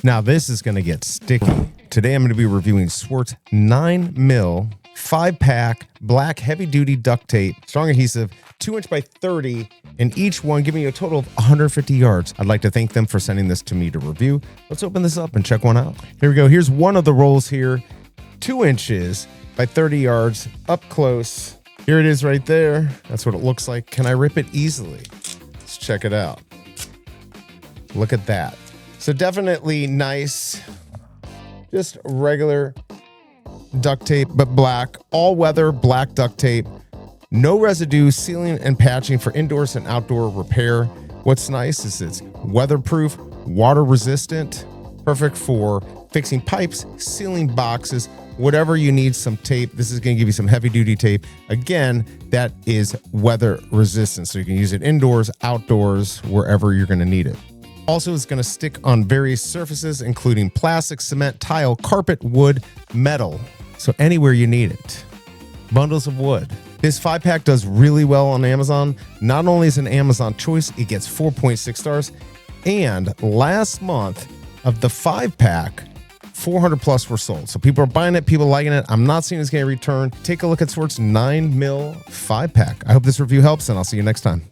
Now this is going to get sticky. Today I'm going to be reviewing SWRT's 9mm 5-pack black heavy-duty duct tape, strong adhesive, 2" by 30, and each one giving you a total of 150 yards. I'd like to thank them for sending this to me to review. Let's open this up and check one out. Here we go. Here's one of the rolls here, 2" by 30 yards, up close. Here it is right there. That's what it looks like. Can I rip it easily? Let's check it out. Look at that. So definitely nice, just regular duct tape, but black, all weather black duct tape, no residue, sealing and patching for indoors and outdoor repair. What's nice is it's weatherproof, water resistant, perfect for fixing pipes, sealing boxes, whatever you need some tape. This is going to give you some heavy duty tape. Again, that is weather resistant. So you can use it indoors, outdoors, wherever you're going to need it. Also, it's going to stick on various surfaces, including plastic, cement, tile, carpet, wood, metal. So anywhere you need it. Bundles of wood. This 5-pack does really well on Amazon. Not only is it an Amazon choice, it gets 4.6 stars. And last month of the 5-pack, 400 plus were sold. So people are buying it, people liking it. I'm not seeing it's getting returned. Take a look at SWRT's 9mm 5-pack. I hope this review helps, and I'll see you next time.